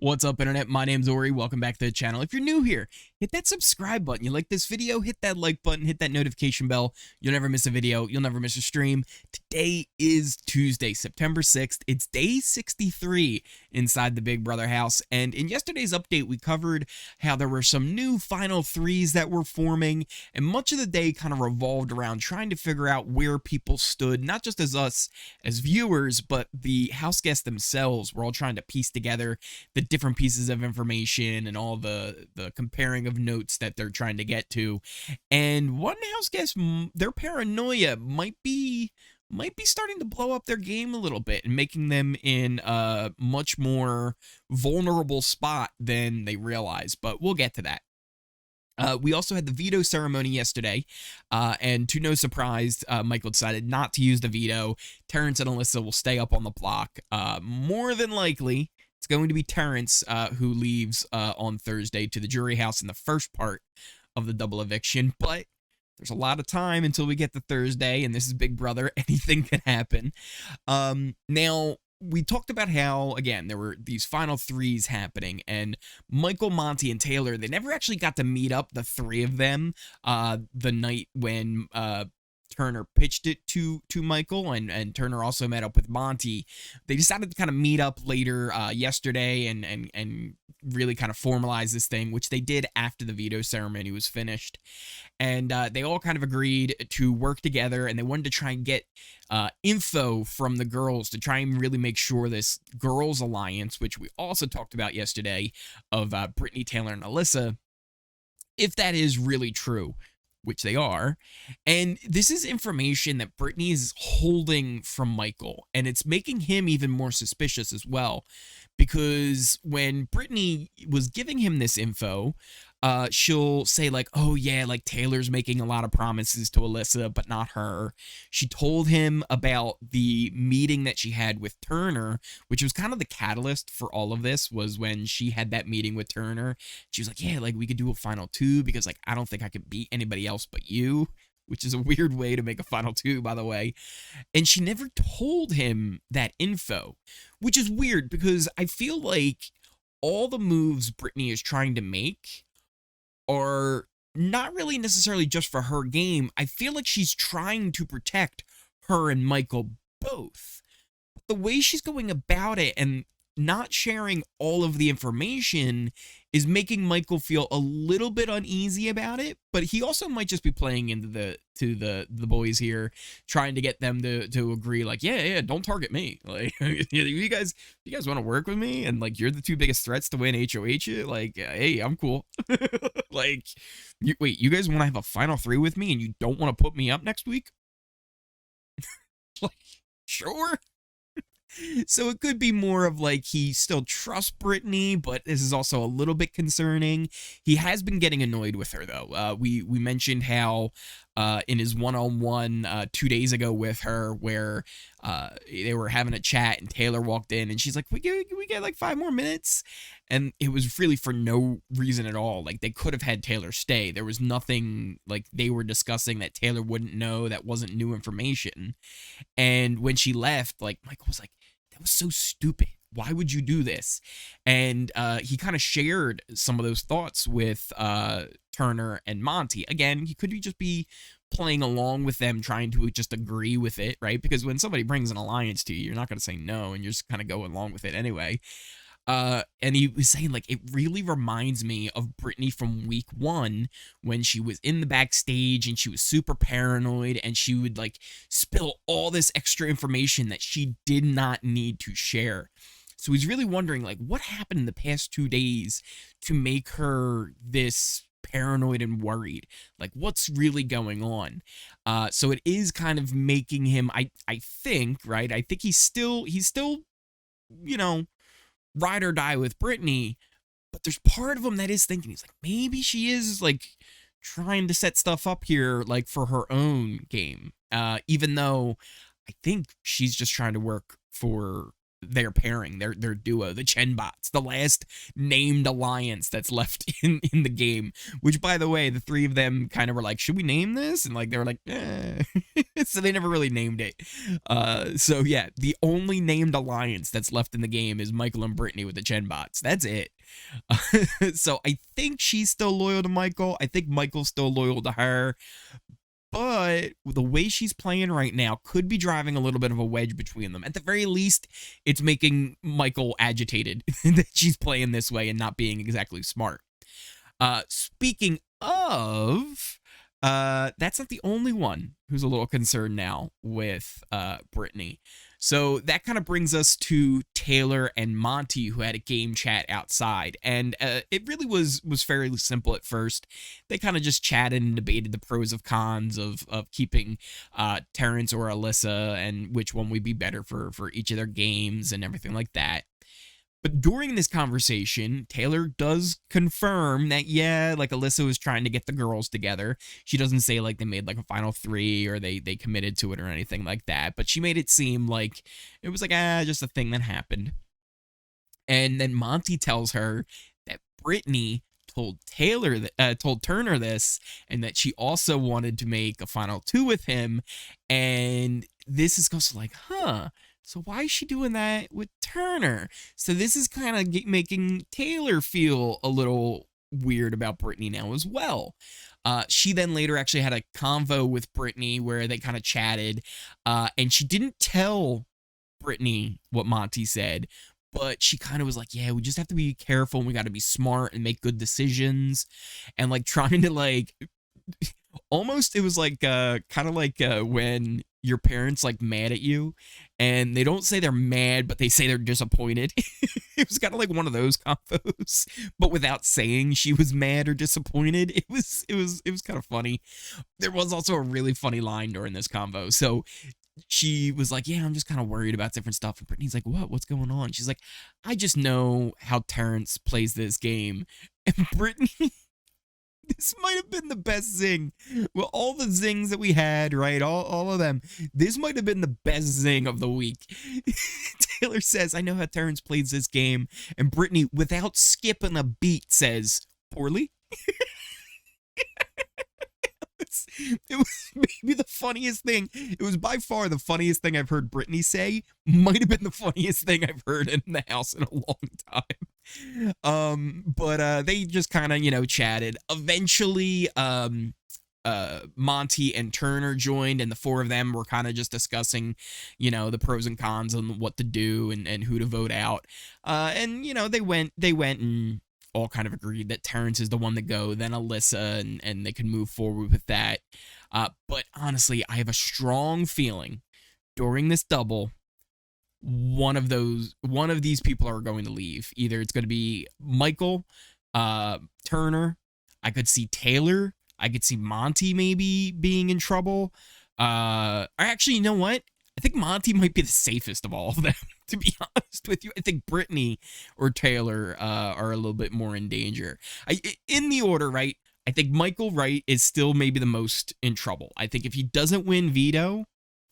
What's up, internet? My name's Ori. Welcome back to the channel. If you're new here, hit that subscribe button. You like this video, hit that like button, hit that notification bell. You'll never miss a video. You'll never miss a stream. Today is Tuesday, September 6th. It's day 63 inside the Big Brother house. And in yesterday's update, we covered how there were some new final threes that were forming. And much of the day kind of revolved around trying to figure out where people stood, not just as us as viewers, but the house guests themselves. We're all trying to piece together the different pieces of information and all the comparing of notes that they're trying to get to. And one house guest, their paranoia might be starting to blow up their game a little bit and making them in a much more vulnerable spot than they realize, but we'll get to that. We also had the veto ceremony yesterday, and to no surprise, Michael decided not to use the veto. Terrance and Alyssa will stay up on the block. More than likely, it's going to be Terrance who leaves on Thursday to the jury house in the first part of the double eviction, but there's a lot of time until we get to Thursday, and this is Big Brother. Anything can happen. Now, we talked about how, again, there were these final threes happening, and Michael, Monte, and Taylor, they never actually got to meet up, the three of them, the night when Turner pitched it to Michael, and Turner also met up with Monte. They decided to kind of meet up later yesterday and really kind of formalize this thing, which they did after the veto ceremony was finished. And they all kind of agreed to work together, and they wanted to try and get info from the girls to try and really make sure this girls alliance, which we also talked about yesterday, of Brittany, Taylor, and Alyssa, if that is really true, which they are. And this is information that Brittany is holding from Michael, and it's making him even more suspicious as well, because when Brittany was giving him this info, she'll say like, oh yeah, like Taylor's making a lot of promises to Alyssa, but not her. She told him about the meeting that she had with Turner, which was kind of the catalyst for all of this, was when she had that meeting with Turner. She was like, yeah, like we could do a final two because like I don't think I could beat anybody else but you, which is a weird way to make a final two, by the way. And she never told him that info, which is weird because I feel like all the moves Brittany is trying to make are not really necessarily just for her game. I feel like she's trying to protect her and Michael both. But the way she's going about it and not sharing all of the information is making Michael feel a little bit uneasy about it, but he also might just be playing into the boys here, trying to get them to agree, like, yeah, don't target me. Like, you guys want to work with me, and like you're the two biggest threats to win HOH. Like, hey, I'm cool. Like, wait, you guys want to have a final three with me, and you don't want to put me up next week? Like, sure. So it could be more of like he still trusts Brittany, but this is also a little bit concerning. He has been getting annoyed with her, though. We mentioned how in his one-on-one 2 days ago with her, where they were having a chat and Taylor walked in and she's like, we get like 5 more minutes? And it was really for no reason at all. Like, they could have had Taylor stay. There was nothing like they were discussing that Taylor wouldn't know, that wasn't new information. And when she left, like, Michael was like, that was so stupid. Why would you do this? And he kind of shared some of those thoughts with Turner and Monte. Again, he could just be playing along with them, trying to just agree with it, right? Because when somebody brings an alliance to you, you're not going to say no, and you're just kind of going along with it anyway. And he was saying, like, it really reminds me of Brittany from week 1 when she was in the backstage and she was super paranoid and she would, like, spill all this extra information that she did not need to share. So he's really wondering, like, what happened in the past 2 days to make her this paranoid and worried? Like, what's really going on? So it is kind of making him, I think, right? I think he's still, you know, ride or die with Brittany, but there's part of him that is thinking, he's like, maybe she is like trying to set stuff up here, like for her own game, even though I think she's just trying to work for their pairing, their duo, the Chenbots, the last named alliance that's left in the game. Which, by the way, the three of them kind of were like, should we name this? And like they were like, eh. So they never really named it. So yeah, the only named alliance that's left in the game is Michael and Brittany with the Chenbots. That's it. So I think she's still loyal to Michael. I think Michael's still loyal to her. But the way she's playing right now could be driving a little bit of a wedge between them. At the very least, it's making Michael agitated that she's playing this way and not being exactly smart. Speaking of, that's not the only one who's a little concerned now with Brittany. So that kind of brings us to Taylor and Monte, who had a game chat outside. And it really was fairly simple at first. They kind of just chatted and debated the pros and cons of keeping Terrance or Alyssa and which one would be better for each of their games and everything like that. But during this conversation, Taylor does confirm that, yeah, like Alyssa was trying to get the girls together. She doesn't say like they made like a final three or they committed to it or anything like that. But she made it seem like it was like, just a thing that happened. And then Monte tells her that Brittany told Turner this, and that she also wanted to make a final two with him. And this is also like, so why is she doing that with Turner? So this is kind of making Taylor feel a little weird about Brittany now as well. She then later actually had a convo with Brittany where they kind of chatted, and she didn't tell Brittany what Monte said, but she kind of was like, yeah, we just have to be careful and we got to be smart and make good decisions, and like trying to like almost, it was like kind of like when your parents like mad at you and they don't say they're mad, but they say they're disappointed. It was kind of like one of those combos, but without saying she was mad or disappointed. It was kind of funny. There was also a really funny line during this convo. So she was like, yeah, I'm just kind of worried about different stuff. And Brittany's like, what's going on? She's like, I just know how Terrance plays this game. And Brittany, this might have been the best zing. Well, all the zings that we had, right? All of them. This might have been the best zing of the week. Taylor says, I know how Terrance plays this game. And Brittany, without skipping a beat, says, poorly. It was maybe the funniest thing. It was by far the funniest thing I've heard Brittany say. Might have been the funniest thing I've heard in the house in a long time. But they just kind of, chatted. Eventually, Monte and Turner joined, and the four of them were kind of just discussing, the pros and cons on what to do and who to vote out. And they went and all kind of agreed that Terrance is the one to go, then Alyssa, and they can move forward with that. But honestly, I have a strong feeling during this double, one of these people are going to leave. Either it's going to be Michael, Turner. I could see Taylor. I could see Monte maybe being in trouble. Actually, you know what? I think Monte might be the safest of all of them, to be honest with you. I think Brittany or Taylor are a little bit more in danger. In the order, right? I think Michael Wright is still maybe the most in trouble. I think if he doesn't win Veto,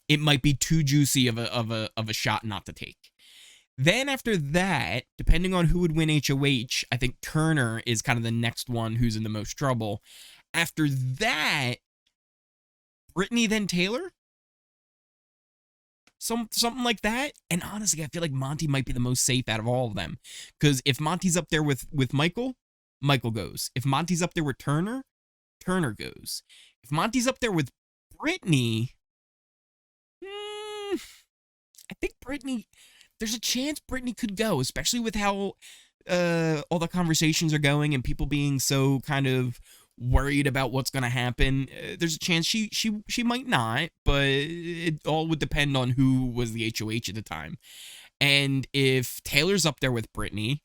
it might be too juicy of a shot not to take. Then after that, depending on who would win HOH, I think Turner is kind of the next one who's in the most trouble. After that, Brittany, then Taylor? Something like that. And honestly, I feel like Monte might be the most safe out of all of them. Because if Monte's up there with Michael, Michael goes. If Monte's up there with Turner, Turner goes. If Monte's up there with Brittany, I think Brittany, there's a chance Brittany could go, especially with how all the conversations are going and people being so kind of worried about what's going to happen. There's a chance she might not, but it all would depend on who was the HOH at the time. And if Taylor's up there with Brittany,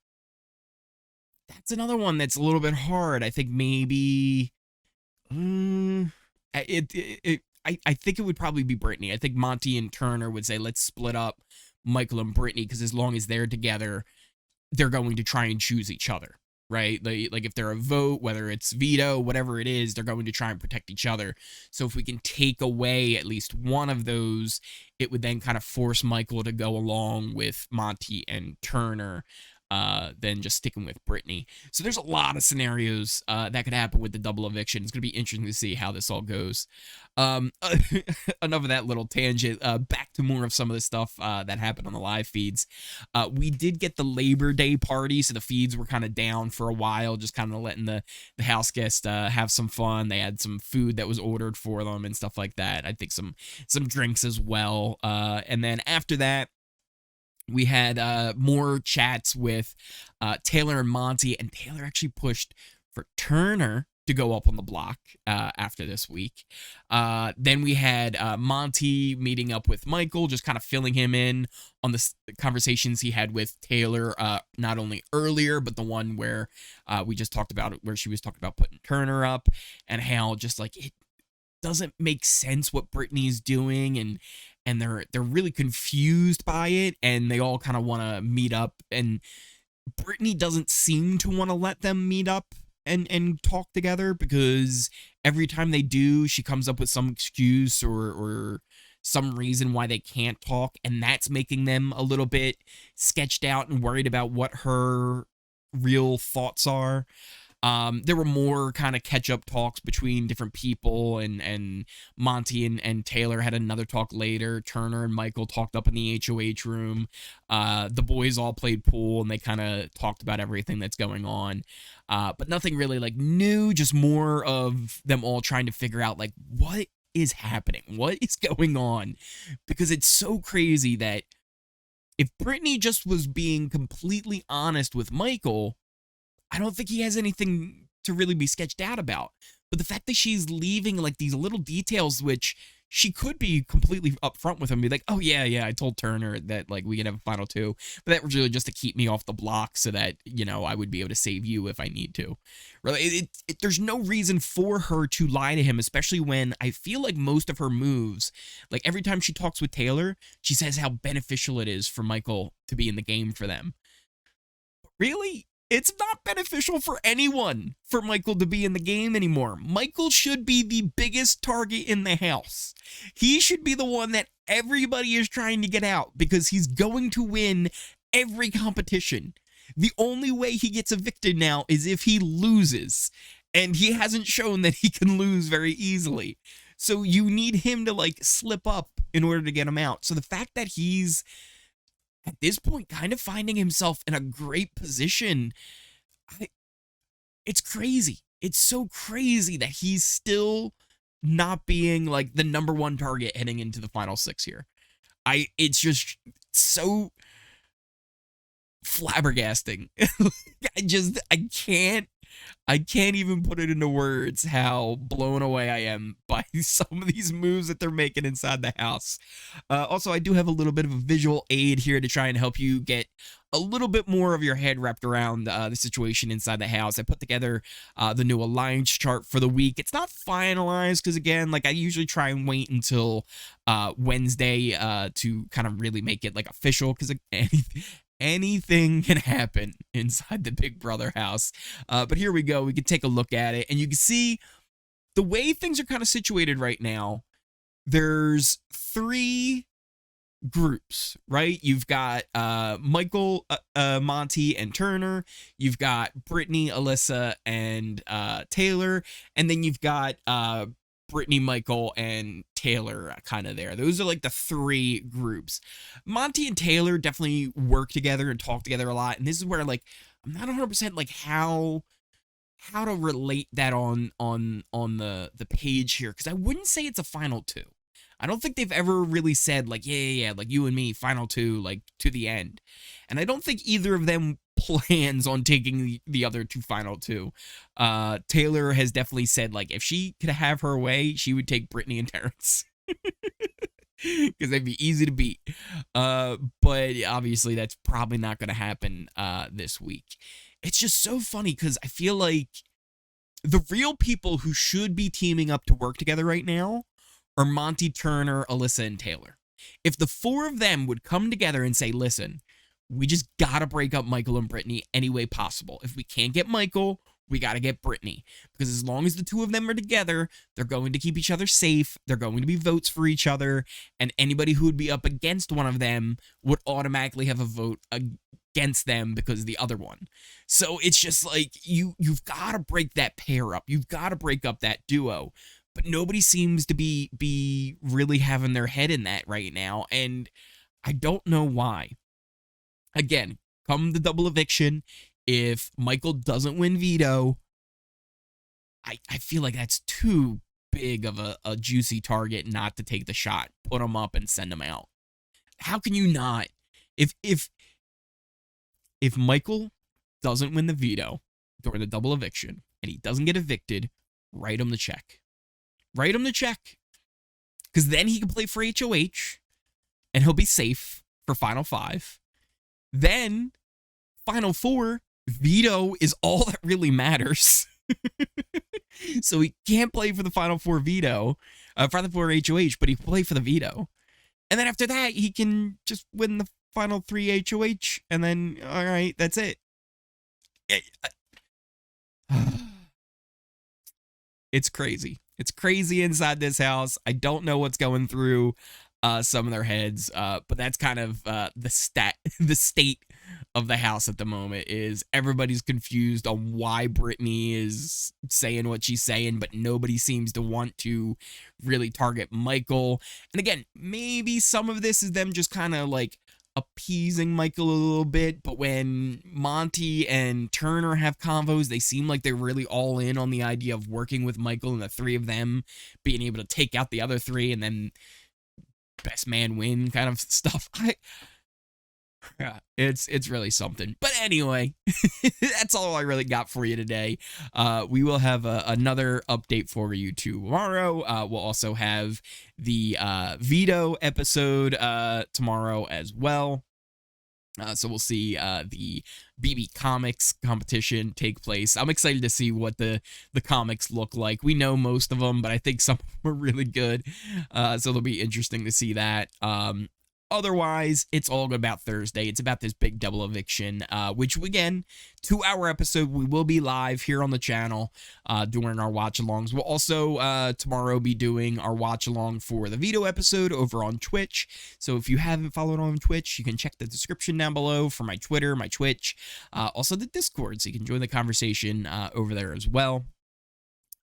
that's another one that's a little bit hard. I think maybe I think it would probably be Brittany. I think Monte and Turner would say, let's split up Michael and Brittany, because as long as they're together, they're going to try and choose each other, right? Like if they're a vote, whether it's veto, whatever it is, they're going to try and protect each other. So if we can take away at least one of those, it would then kind of force Michael to go along with Monte and Turner, than just sticking with Brittany. So there's a lot of scenarios that could happen with the double eviction. It's going to be interesting to see how this all goes. Enough of that little tangent. Back to more of some of the stuff that happened on the live feeds. We did get the Labor Day party, so the feeds were kind of down for a while, just kind of letting the house guests have some fun. They had some food that was ordered for them and stuff like that. I think some drinks as well. And then after that, we had more chats with Taylor and Monte, and Taylor actually pushed for Turner to go up on the block after this week. Then we had Monte meeting up with Michael, just kind of filling him in on the conversations he had with Taylor, not only earlier, but the one where we just talked about it, where she was talking about putting Turner up, and how just like it doesn't make sense what Brittany's doing, and they're really confused by it, and they all kind of want to meet up, and Brittany doesn't seem to want to let them meet up and talk together, because every time they do, she comes up with some excuse or some reason why they can't talk, and that's making them a little bit sketched out and worried about what her real thoughts are. There were more kind of catch-up talks between different people, and Monte and Taylor had another talk later. Turner and Michael talked up in the HOH room. The boys all played pool, and they kind of talked about everything that's going on. But nothing really like new, just more of them all trying to figure out like what is happening, what is going on, because it's so crazy that if Brittany just was being completely honest with Michael, I don't think he has anything to really be sketched out about. But the fact that she's leaving like these little details, which she could be completely upfront with him, be like, oh yeah, I told Turner that like we can have a final two, but that was really just to keep me off the block so that, you know, I would be able to save you if I need to. Really, there's no reason for her to lie to him, especially when I feel like most of her moves, like every time she talks with Taylor, she says how beneficial it is for Michael to be in the game for them. Really? It's not beneficial for anyone for Michael to be in the game anymore. Michael should be the biggest target in the house. He should be the one that everybody is trying to get out, because he's going to win every competition. The only way he gets evicted now is if he loses, and he hasn't shown that he can lose very easily. So you need him to like slip up in order to get him out. So the fact that he's at this point kind of finding himself in a great position, it's crazy. It's so crazy that he's still not being like the number one target heading into the final six here. It's just so flabbergasting. I can't even put it into words how blown away I am by some of these moves that they're making inside the house. Also, I do have a little bit of a visual aid here to try and help you get a little bit more of your head wrapped around the situation inside the house. I put together the new alliance chart for the week. It's not finalized because, again, like I usually try and wait until Wednesday to kind of really make it like official, because anything can happen inside the Big Brother house. But here we go. We can take a look at it, and you can see the way things are kind of situated right now. There's three groups, right? You've got Michael, Monte, and Turner. You've got Brittany, Alyssa, and Taylor. And then you've got Brittany, Michael, and Taylor kind of there. Those are like the three groups. Monte and Taylor definitely work together and talk together a lot, and this is where like I'm not 100% like how to relate that on the page here, because I wouldn't say it's a final two. I don't think they've ever really said like yeah like you and me final two like to the end, and I don't think either of them plans on taking the other two final two. Taylor has definitely said like if she could have her way, she would take Brittany and Terrance because they'd be easy to beat. But obviously that's probably not going to happen this week. It's just so funny because I feel like the real people who should be teaming up to work together right now are Monte, Turner, Alyssa, and Taylor. If the four of them would come together and say, listen, we just gotta break up Michael and Brittany any way possible. If we can't get Michael, we gotta get Brittany. Because as long as the two of them are together, they're going to keep each other safe. They're going to be votes for each other. And anybody who would be up against one of them would automatically have a vote against them because of the other one. So it's just like, you've got to break that pair up. You've got to break up that duo. But nobody seems to be really having their head in that right now. And I don't know why. Again, come the double eviction, if Michael doesn't win Veto, I feel like that's too big of a juicy target not to take the shot. Put him up and send him out. How can you not? If Michael doesn't win the Veto during the double eviction and he doesn't get evicted, write him the check. Write him the check. Because then he can play for HOH and he'll be safe for Final 5. Then, Final 4, Veto is all that really matters. So he can't play for the Final 4 Veto, Final 4 HOH, but he can play for the Veto. And then after that, he can just win the Final 3 HOH, and then, all right, that's it. It's crazy. It's crazy inside this house. I don't know what's going through some of their heads, but that's kind of the state of the house at the moment. Is everybody's confused on why Brittany is saying what she's saying, but nobody seems to want to really target Michael. And again, maybe some of this is them just kind of like appeasing Michael a little bit, but when Monte and Turner have convos, they seem like they're really all in on the idea of working with Michael and the three of them being able to take out the other three and then best man win kind of stuff. Yeah, it's really something. But anyway, that's all I really got for you today. We will have another update for you tomorrow. We'll also have the Veto episode tomorrow as well. So we'll see the BB Comics competition take place. I'm excited to see what the comics look like. We know most of them, but I think some of them are really good. So it'll be interesting to see that. Otherwise, it's all about Thursday. It's about this big double eviction, which, again, 2-hour episode. We will be live here on the channel during our watch-alongs. We'll also, tomorrow, be doing our watch-along for the Veto episode over on Twitch. So if you haven't followed on Twitch, you can check the description down below for my Twitter, my Twitch, also the Discord, so you can join the conversation over there as well.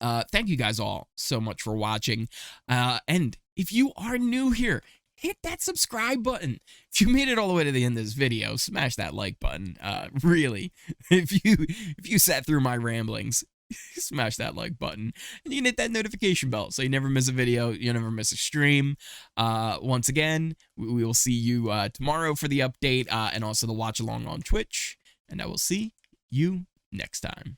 Thank you guys all so much for watching. And if you are new here, hit that subscribe button. If you made it all the way to the end of this video, smash that like button. Really, if you sat through my ramblings, smash that like button. And you can hit that notification bell so you never miss a video, you never miss a stream. Once again, we will see you tomorrow for the update and also the watch along on Twitch. And I will see you next time.